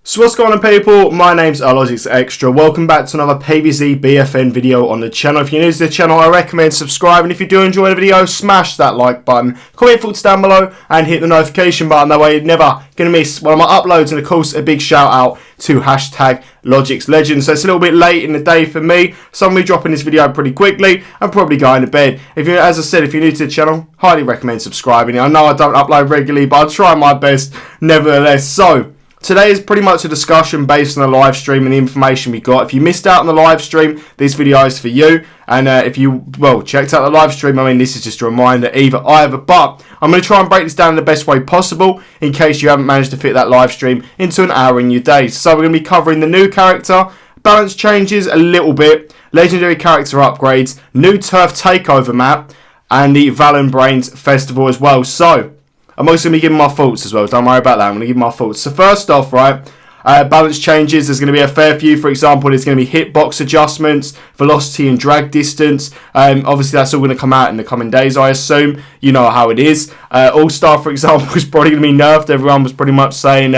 So what's going on, people? My name's LogixExtra. Welcome back to another PvZ BFN video on the channel. If you're new to the channel, I recommend subscribing. If you do enjoy the video, smash that like button, comment your thoughts down below, and hit the notification button. That way you're never going to miss one of my uploads. And of course, a big shout out to #LogixLegends. So it's a little bit late in the day for me, so I'm going to be dropping this video pretty quickly and probably going to bed. If you, as I said, if you're new to the channel, highly recommend subscribing. I know I don't upload regularly, but I'll try my best nevertheless. So today is pretty much a discussion based on the live stream and the information we got. If you missed out on the live stream, this video is for you. And if you, checked out the live stream, I mean, this is just a reminder either. But I'm going to try and break this down in the best way possible in case you haven't managed to fit that live stream into an hour in your day. So we're going to be covering the new character, balance changes a little bit, legendary character upgrades, new turf takeover map, and the Valenbrainz Festival as well. So I'm also going to be giving my thoughts as well. Don't worry about that. I'm going to give my thoughts. So first off, right, balance changes. There's going to be a fair few. For example, there's going to be hitbox adjustments, velocity and drag distance. Obviously, that's all going to come out in the coming days, I assume. You know how it is. All-Star, for example, is probably going to be nerfed. Everyone was pretty much saying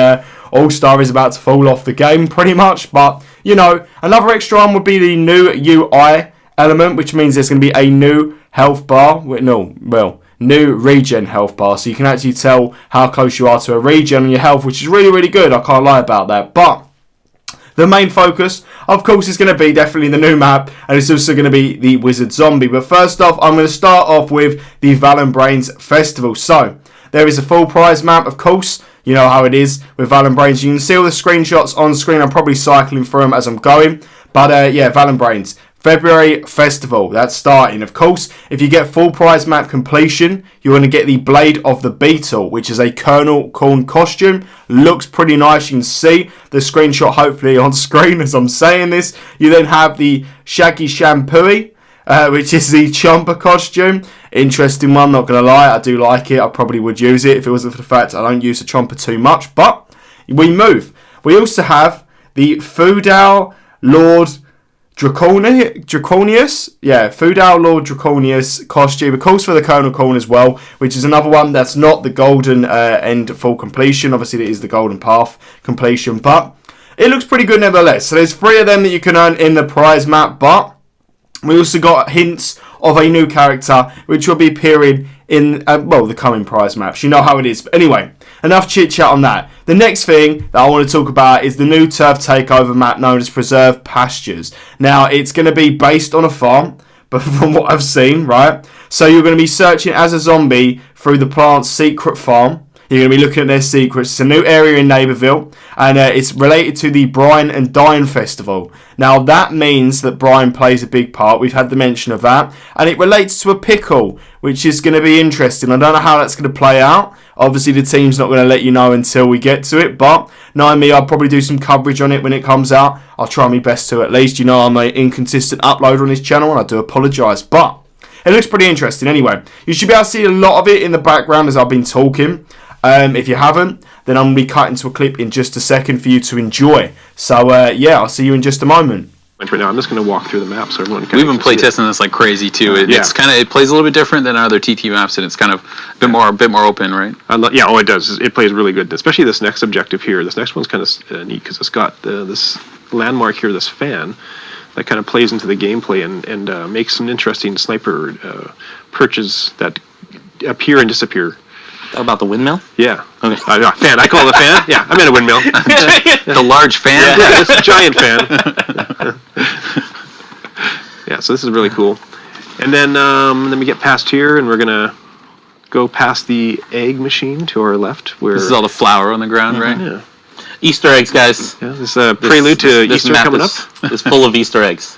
All-Star is about to fall off the game, pretty much. But, you know, another extra one would be the new UI element, which means there's going to be a new health bar. New regen health bar, so you can actually tell how close you are to a regen on your health, which is really, really good. I can't lie about that. But the main focus, of course, is going to be definitely the new map, and it's also going to be the Wizard Zombie. But first off, I'm going to start off with the Valenbrainz Festival. So there is a full prize map, of course. You know how it is with Valenbrainz. You can see all the screenshots on screen. I'm probably cycling through them as I'm going. But yeah, Valenbrainz February Festival, that's starting. Of course, if you get full prize map completion, you're going to get the Blade of the Beetle, which is a Colonel Corn costume. Looks pretty nice. You can see the screenshot hopefully on screen as I'm saying this. You then have the Shaggy Shampooey, which is the Chomper costume. Interesting one, not going to lie. I do like it. I probably would use it if it wasn't for the fact I don't use the Chomper too much. But we move. We also have the Feudal Lord Draconius, yeah, Feudal Lord Draconius costume, of course, for the Colonel Corn as well, which is another one that's not the golden end full completion. Obviously, it is the golden path completion, but it looks pretty good nevertheless. So there's 3 of them that you can earn in the prize map, but we also got hints of a new character, which will be appearing in, the coming prize maps. You know how it is. But anyway, enough chit-chat on that. The next thing that I want to talk about is the new turf takeover map known as Preserve Pastures. Now, it's going to be based on a farm, but from what I've seen, right? So you're going to be searching as a zombie through the plant's secret farm. You're going to be looking at their secrets. It's a new area in Neighborville, and it's related to the Brine and Dine Festival. Now, that means that Brine plays a big part. We've had the mention of that, and it relates to a pickle, which is going to be interesting. I don't know how that's going to play out. Obviously, the team's not going to let you know until we get to it, but knowing me, I'll probably do some coverage on it when it comes out. I'll try my best to, at least. You know, I'm an inconsistent uploader on this channel, and I do apologise, but it looks pretty interesting anyway. You should be able to see a lot of it in the background as I've been talking. If you haven't, then I'm going to be cutting to a clip in just a second for you to enjoy. So, yeah, I'll see you in just a moment. Right now, I'm just going to walk through the map so everyone can. We've been playtesting this like crazy too. It's kind of, it plays a little bit different than other TT maps, and it's kind of a bit more open, right? Yeah, it does. It plays really good, especially this next objective here. This next one's kind of neat because it's got this landmark here, this fan that kind of plays into the gameplay and makes some interesting sniper perches that appear and disappear. About the windmill? Yeah. Okay. Fan. I call it a fan? Yeah, I meant a windmill. The large fan? Yeah, it's a giant fan. Yeah, so this is really cool. And then we get past here, and we're going to go past the egg machine to our left. Where this is all the flour on the ground, right? Yeah. Easter eggs, guys. Yeah, this is a prelude to Easter coming up. It's full of Easter eggs.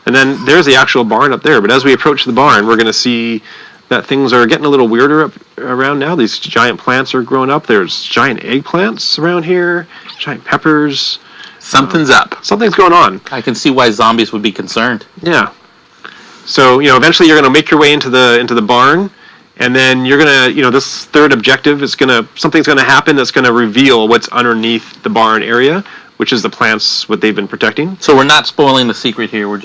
And then there's the actual barn up there. But as we approach the barn, we're going to see that things are getting a little weirder up around now. These giant plants are growing up. There's giant eggplants around here, giant peppers. Something's up. Something's going on. I can see why zombies would be concerned. Yeah. So, eventually you're going to make your way into the barn, and then you're going to, this third objective is something's going to happen that's going to reveal what's underneath the barn area, which is the plants what they've been protecting. So we're not spoiling the secret here. We're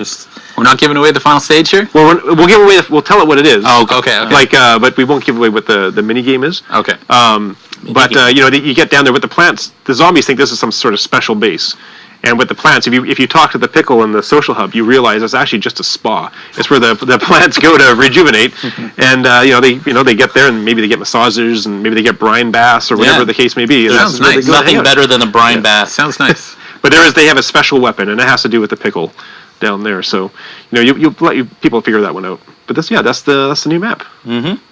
not giving away the final stage here. Well, we'll give away. We'll tell it what it is. Oh, okay. Like, but we won't give away what the mini game is. Okay. But you know, you get down there with the plants. The zombies think this is some sort of special base. And with the plants, if you talk to the pickle in the social hub, you realize it's actually just a spa. It's where the plants go to rejuvenate, and they get there and maybe they get massages and maybe they get brine baths or whatever the case may be. And Sounds nice. Nothing better than a brine bath. Sounds nice. But they have a special weapon, and it has to do with the pickle down there. So you let people figure that one out. But that's the new map. Mm-hmm.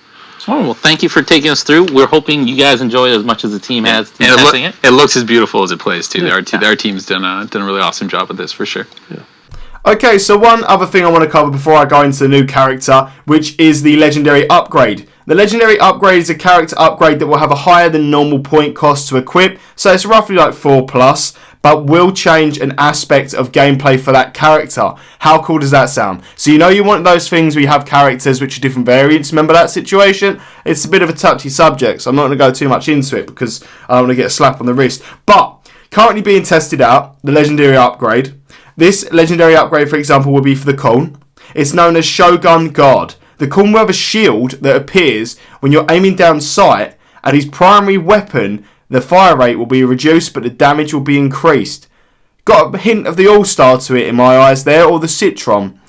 Oh, well, thank you for taking us through. We're hoping you guys enjoy it as much as the team has testing it. It looks as beautiful as it plays too. Our team's done a really awesome job with this for sure. Yeah. Okay, so one other thing I want to cover before I go into the new character, which is the legendary upgrade. The legendary upgrade is a character upgrade that will have a higher than normal point cost to equip, so it's roughly like 4+, but will change an aspect of gameplay for that character. How cool does that sound? So you want those things where you have characters which are different variants. Remember that situation? It's a bit of a touchy subject, so I'm not going to go too much into it because I don't want to get a slap on the wrist. But currently being tested out, the legendary upgrade. This legendary upgrade, for example, will be for the Khorne. It's known as Shogun Guard. The Khorne will have a shield that appears when you're aiming down sight, and his primary weapon, the fire rate will be reduced, but the damage will be increased. Got a hint of the All-Star to it in my eyes there, or the Citron.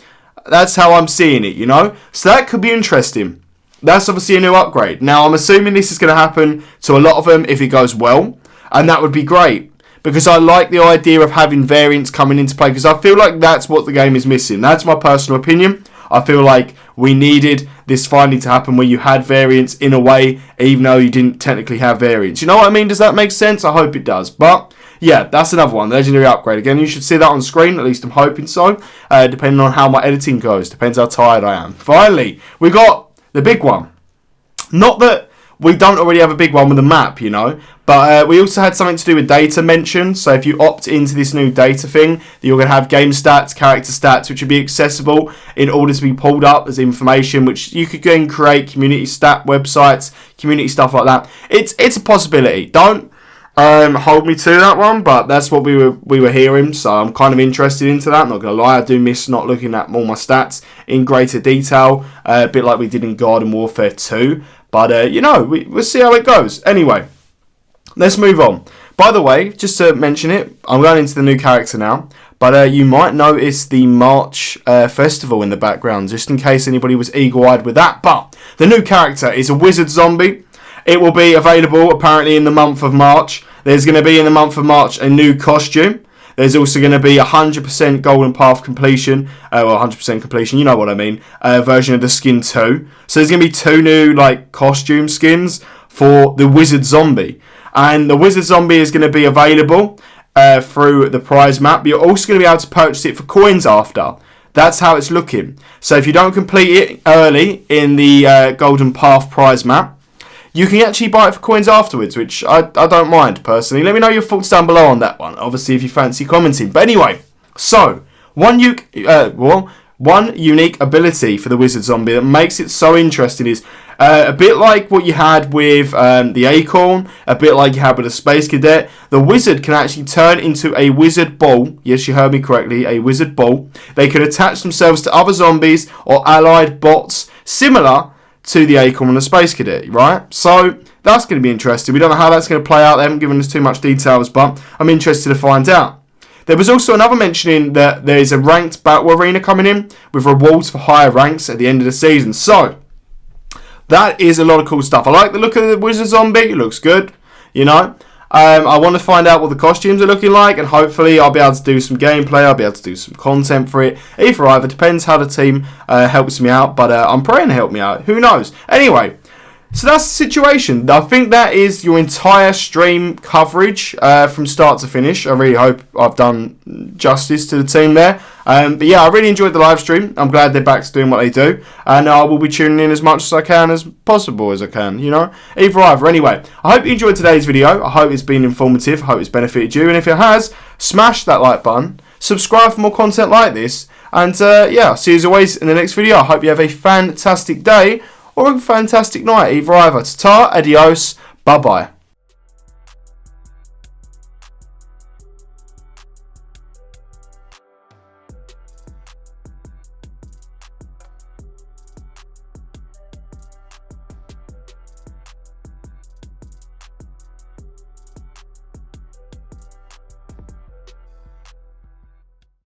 That's how I'm seeing it, So that could be interesting. That's obviously a new upgrade. Now, I'm assuming this is going to happen to a lot of them if it goes well, and that would be great. Because I like the idea of having variants coming into play, because I feel like that's what the game is missing. That's my personal opinion. I feel like we needed this finally to happen where you had variants in a way, even though you didn't technically have variants. You know what I mean? Does that make sense? I hope it does. But yeah, that's another one, the legendary upgrade. Again, you should see that on screen, at least I'm hoping so, depending on how my editing goes. Depends how tired I am. Finally, we got the big one. Not that we don't already have a big one with the map, but we also had something to do with data mentioned. So if you opt into this new data thing, you're going to have game stats, character stats, which will be accessible in order to be pulled up as information, which you could go and create community stat websites, community stuff like that. It's a possibility. Don't hold me to that one, but that's what we were hearing. So I'm kind of interested into that. I'm not going to lie, I do miss not looking at all my stats in greater detail, a bit like we did in Garden Warfare 2. But, we'll see how it goes. Anyway, let's move on. By the way, just to mention it, I'm going into the new character now. But you might notice the March festival in the background, just in case anybody was eagle-eyed with that. But the new character is a wizard zombie. It will be available, apparently, in the month of March. There's going to be, in the month of March, a new costume. There's also going to be 100% Golden Path completion. 100% completion, you know what I mean. Version of the skin too. So there's going to be 2 new costume skins for the Wizard Zombie. And the Wizard Zombie is going to be available through the prize map. But you're also going to be able to purchase it for coins after. That's how it's looking. So if you don't complete it early in the Golden Path prize map, you can actually buy it for coins afterwards, which I don't mind, personally. Let me know your thoughts down below on that one, obviously, if you fancy commenting. But anyway, so, one unique ability for the Wizard Zombie that makes it so interesting is a bit like what you had with the Acorn, a bit like you had with the Space Cadet. The Wizard can actually turn into a Wizard Ball. Yes, you heard me correctly, a Wizard Ball. They can attach themselves to other zombies or allied bots, similar to the Acorn and the Space Cadet, right? So that's going to be interesting. We don't know how that's going to play out. They haven't given us too much details, but I'm interested to find out. There was also another mentioning that there is a ranked battle arena coming in with rewards for higher ranks at the end of the season. So that is a lot of cool stuff. I like the look of the Wizard Zombie. It looks good, I want to find out what the costumes are looking like, and hopefully I'll be able to do some gameplay, I'll be able to do some content for it. Either, depends how the team helps me out, but I'm praying to help me out. Who knows? Anyway, so that's the situation. I think that is your entire stream coverage from start to finish. I really hope I've done justice to the team there. But yeah, I really enjoyed the live stream. I'm glad they're back to doing what they do. And I will be tuning in as much as I can, as possible as I can, Either. Anyway, I hope you enjoyed today's video. I hope it's been informative. I hope it's benefited you. And if it has, smash that like button. Subscribe for more content like this. And yeah, see you as always in the next video. I hope you have a fantastic day or a fantastic night. Either. Ta-ta, adios, bye-bye.